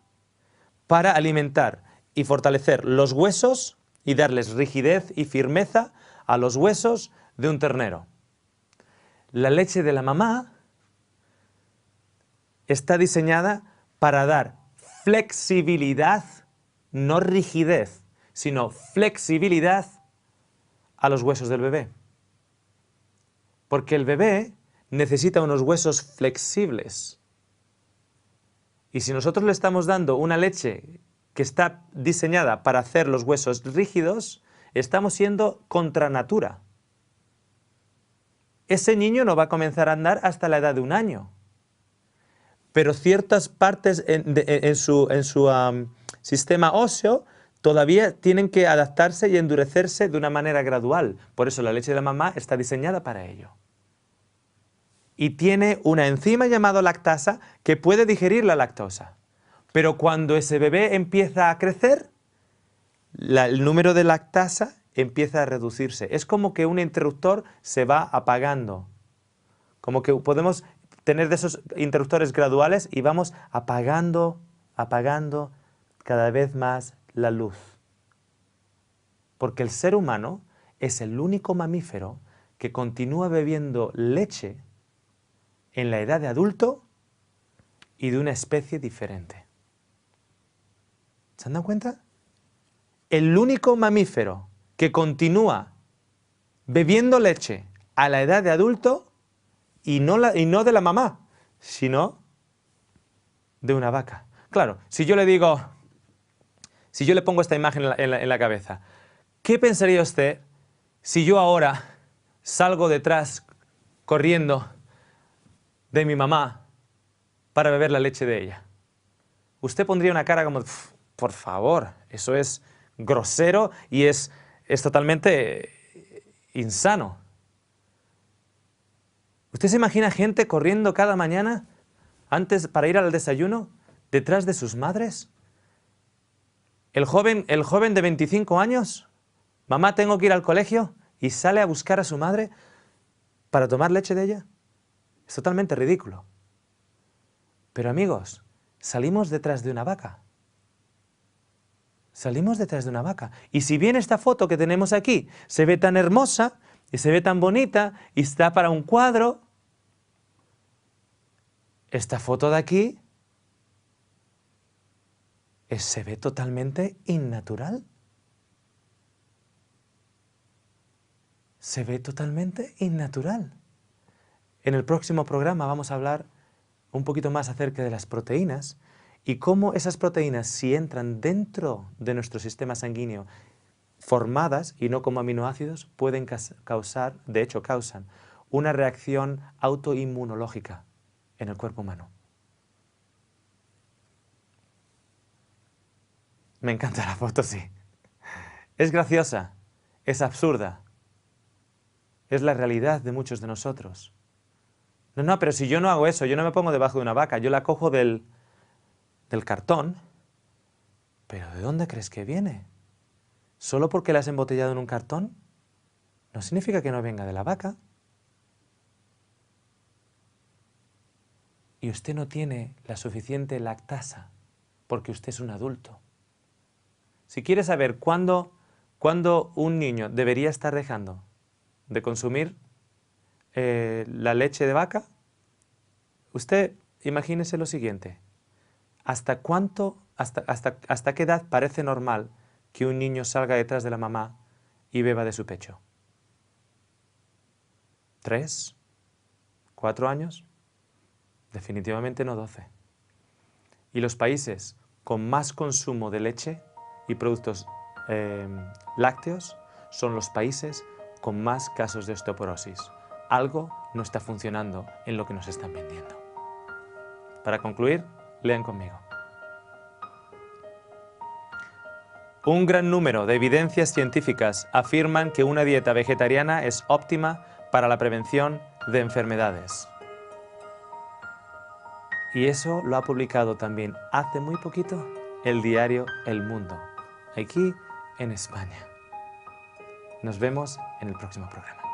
para alimentar y fortalecer los huesos y darles rigidez y firmeza a los huesos de un ternero. La leche de la mamá está diseñada para dar flexibilidad, no rigidez, sino flexibilidad a los huesos del bebé. Porque el bebé necesita unos huesos flexibles. Y si nosotros le estamos dando una leche que está diseñada para hacer los huesos rígidos, estamos siendo contra natura. Ese niño no va a comenzar a andar hasta la edad de 1 año. Pero ciertas partes en su sistema óseo todavía tienen que adaptarse y endurecerse de una manera gradual. Por eso la leche de la mamá está diseñada para ello. Y tiene una enzima llamada lactasa que puede digerir la lactosa. Pero cuando ese bebé empieza a crecer, el número de lactasa empieza a reducirse. Es como que un interruptor se va apagando. Como que podemos tener de esos interruptores graduales y vamos apagando cada vez más la luz. Porque el ser humano es el único mamífero que continúa bebiendo leche en la edad de adulto y de una especie diferente. ¿Se han dado cuenta? El único mamífero que continúa bebiendo leche a la edad de adulto y no de la mamá, sino de una vaca. Claro, si yo le pongo esta imagen en la cabeza, ¿qué pensaría usted si yo ahora salgo detrás corriendo de mi mamá para beber la leche de ella? Usted pondría una cara como, por favor, eso es grosero y es totalmente insano. ¿Usted se imagina gente corriendo cada mañana antes para ir al desayuno detrás de sus madres? El joven de 25 años, mamá, tengo que ir al colegio, y sale a buscar a su madre para tomar leche de ella. Es totalmente ridículo. Pero amigos, salimos detrás de una vaca. Salimos detrás de una vaca. Y si bien esta foto que tenemos aquí se ve tan hermosa y se ve tan bonita y está para un cuadro, esta foto de aquí se ve totalmente innatural. Se ve totalmente innatural. En el próximo programa vamos a hablar un poquito más acerca de las proteínas y cómo esas proteínas, si entran dentro de nuestro sistema sanguíneo formadas y no como aminoácidos, pueden causar, de hecho causan, una reacción autoinmunológica en el cuerpo humano. Me encanta la foto, sí. Es graciosa, es absurda, es la realidad de muchos de nosotros. No, pero si yo no hago eso, yo no me pongo debajo de una vaca, yo la cojo del cartón. ¿Pero de dónde crees que viene? ¿Solo porque la has embotellado en un cartón? No significa que no venga de la vaca. Y usted no tiene la suficiente lactasa, porque usted es un adulto. Si quiere saber cuándo un niño debería estar dejando de consumir la leche de vaca, usted imagínese lo siguiente. ¿Hasta qué edad parece normal que un niño salga detrás de la mamá y beba de su pecho? ¿3? ¿4 años? Definitivamente no 12. Y los países con más consumo de leche y productos lácteos son los países con más casos de osteoporosis. Algo no está funcionando en lo que nos están vendiendo. Para concluir, lean conmigo. Un gran número de evidencias científicas afirman que una dieta vegetariana es óptima para la prevención de enfermedades. Y eso lo ha publicado también hace muy poquito el diario El Mundo, aquí en España. Nos vemos en el próximo programa.